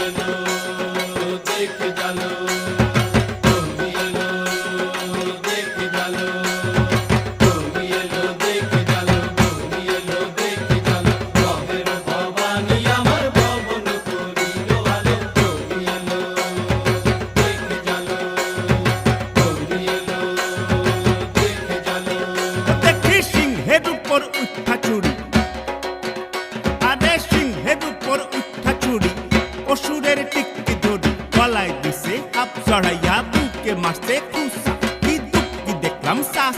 এলো দেখে গেলো দেখে গেল তুমি এলো দেখে গেল তুমি এলো দেখে গেল ভবের ভবানী আমার ভবন করিল আলো তুমি এলো দেখে গেল তুমি এলো দেখে গেল দেখি সিংহের উপর উঠা চুরি আরে সিংহের উপর উঠা চুরি অসুরের টিকটি ধরি গলায় দিছে হাত চড়াইয়া বুকে মারছে কুসা কি দুঃখী দেখলাম সাস